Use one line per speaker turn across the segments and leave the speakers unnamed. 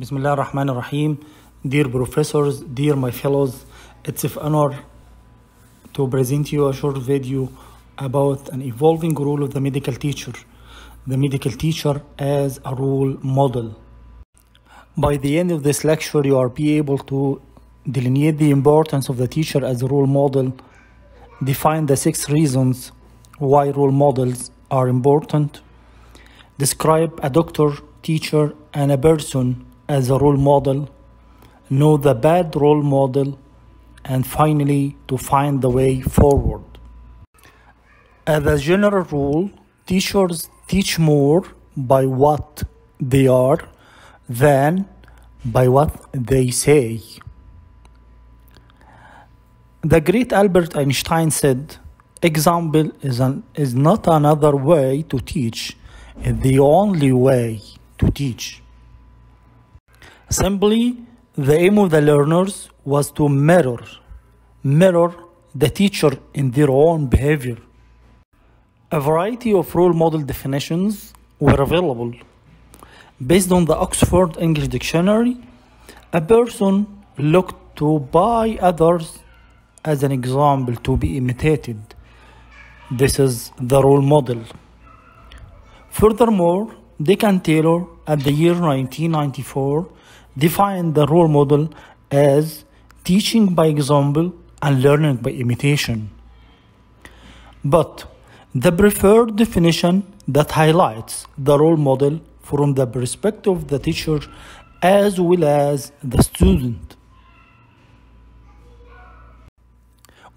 Bismillah ar-Rahman ar-Rahim. Dear professors, dear my fellows, it's an honor to present you a short video about an evolving role of the medical teacher. The medical teacher as a role model. By the end of this lecture, you are be able to delineate the importance of the teacher as a role model, define the 6 reasons why role models are important, describe a doctor, teacher, and a person as a role model, know the bad role model, and finally to find the way forward. As a general rule, teachers teach more by what they are than by what they say. The great Albert Einstein said, "Example is not another way to teach, it's the only way to teach." Simply, the aim of the learners was to mirror the teacher in their own behavior. A variety of role model definitions were available. Based on the Oxford English Dictionary, a person looked to by others as an example to be imitated. This is the role model. Furthermore, Dick and Taylor at the year 1994 defined the role model as teaching by example and learning by imitation. But the preferred definition that highlights the role model from the perspective of the teacher as well as the student.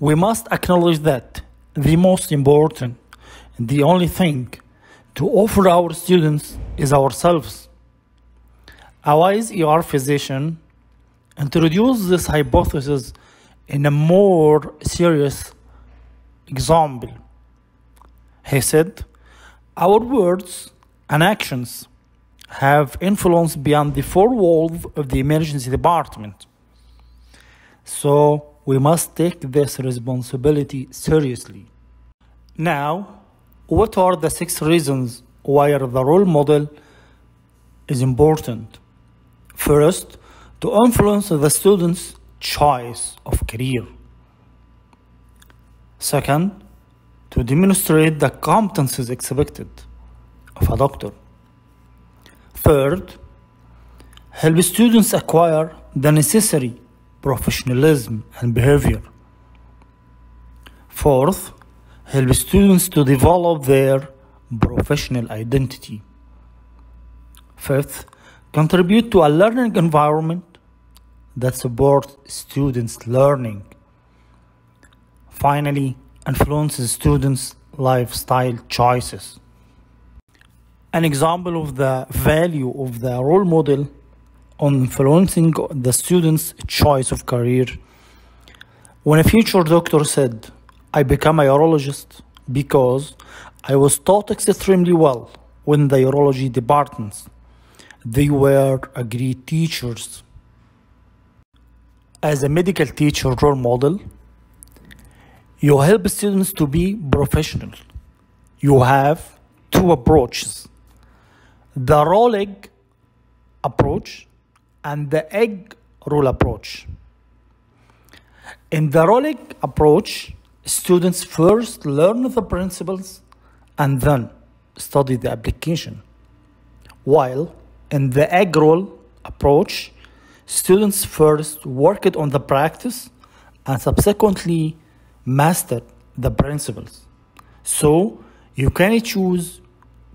We must acknowledge that the most important, the only thing to offer our students is ourselves. A wise ER physician introduced this hypothesis in a more serious example. He said, "Our words and actions have influence beyond the 4 walls of the emergency department. So we must take this responsibility seriously." Now, what are the 6 reasons why the role model is important? First, to influence the student's choice of career. Second, to demonstrate the competencies expected of a doctor. Third, help students acquire the necessary professionalism and behavior. Fourth, help students to develop their professional identity. Fifth, contribute to a learning environment that supports students' learning. Finally, influences students' lifestyle choices. An example of the value of the role model on influencing the student's choice of career. When a future doctor said, "I became a urologist because I was taught extremely well in the urology departments. They were a great teachers." As a medical teacher role model, you help students to be professional. You have 2 approaches: the rolling approach and the egg roll approach. In the rolling approach, students first learn the principles and then study the application. While in the egg roll approach, students first work on the practice and subsequently master the principles. So you can choose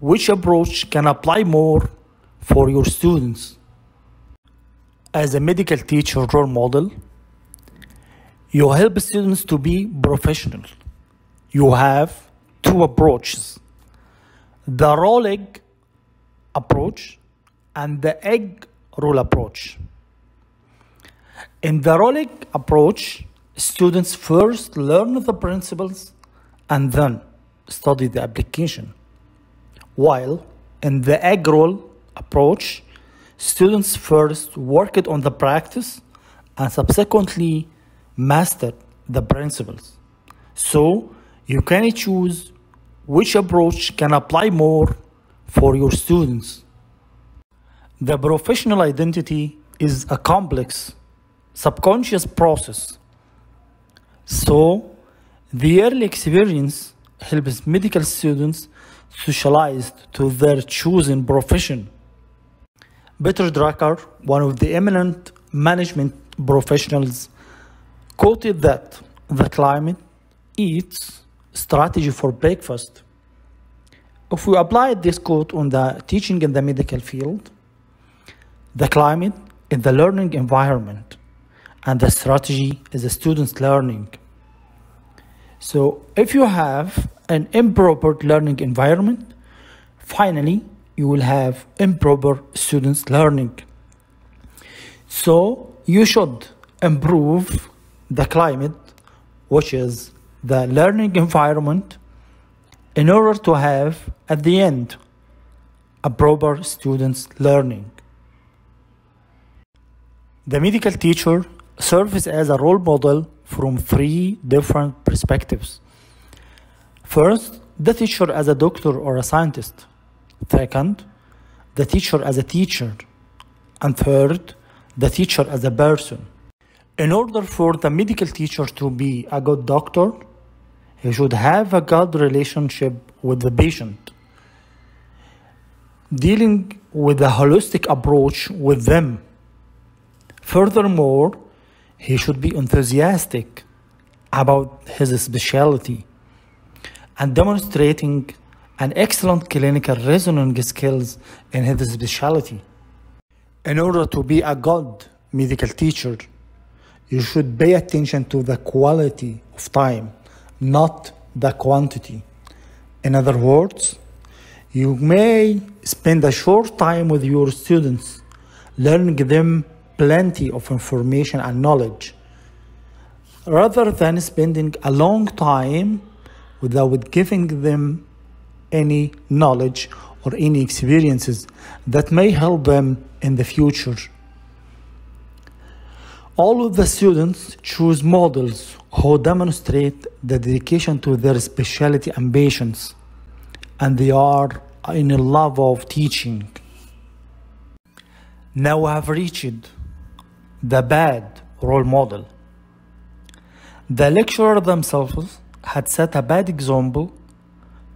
which approach can apply more for your students. As a medical teacher role model, you help students to be professional. You have 2 approaches: the rolling approach and the egg roll approach. In the rolling approach, students first learn the principles and then study the application. While in the egg roll approach, students first work on the practice and subsequently master the principles. So you can choose which approach can apply more for your students. The professional identity is a complex, subconscious process. So, the early experience helps medical students socialize to their chosen profession. Peter Drucker, one of the eminent management professionals, quoted that the climate eats strategy for breakfast. If we apply this quote on the teaching in the medical field, the climate is the learning environment and the strategy is the student's learning. So if you have an improper learning environment, finally you will have improper students learning. So you should improve the climate, which is the learning environment, in order to have at the end a proper students learning. The medical teacher serves as a role model from three different perspectives. First, the teacher as a doctor or a scientist. Second, the teacher as a teacher. And third, the teacher as a person. In order for the medical teacher to be a good doctor, he should have a good relationship with the patient, dealing with a holistic approach with them. Furthermore, he should be enthusiastic about his specialty and demonstrating an excellent clinical reasoning skills in his specialty. In order to be a good medical teacher, you should pay attention to the quality of time, not the quantity. In other words, you may spend a short time with your students, learning them plenty of information and knowledge, rather than spending a long time without giving them any knowledge or any experiences that may help them in the future. All of the students choose models who demonstrate the dedication to their specialty and patients, and they are in love of teaching. Now I have reached the bad role model. The lecturer themselves had set a bad example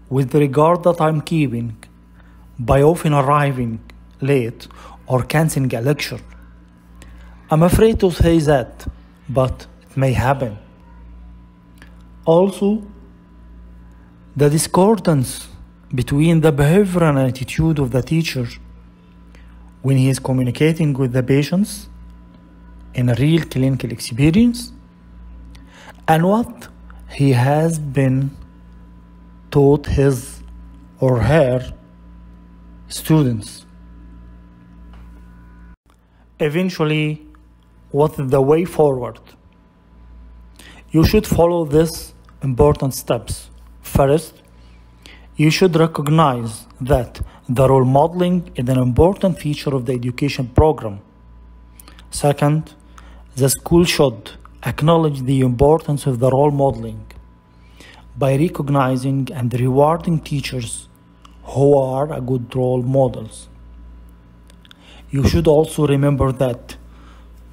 with regard to timekeeping by often arriving late or cancelling a lecture. I'm afraid to say that, but it may happen. Also, the discordance between the behavior and attitude of the teacher when he is communicating with the patients in a real clinical experience and what he has been taught his or her students. Eventually, what is the way forward? You should follow these important steps. First, you should recognize that the role modeling is an important feature of the education program. Second, the school should acknowledge the importance of the role modeling by recognizing and rewarding teachers who are a good role models. You should also remember that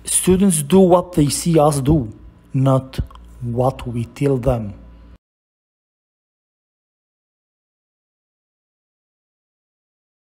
students do what they see us do, not what we tell them.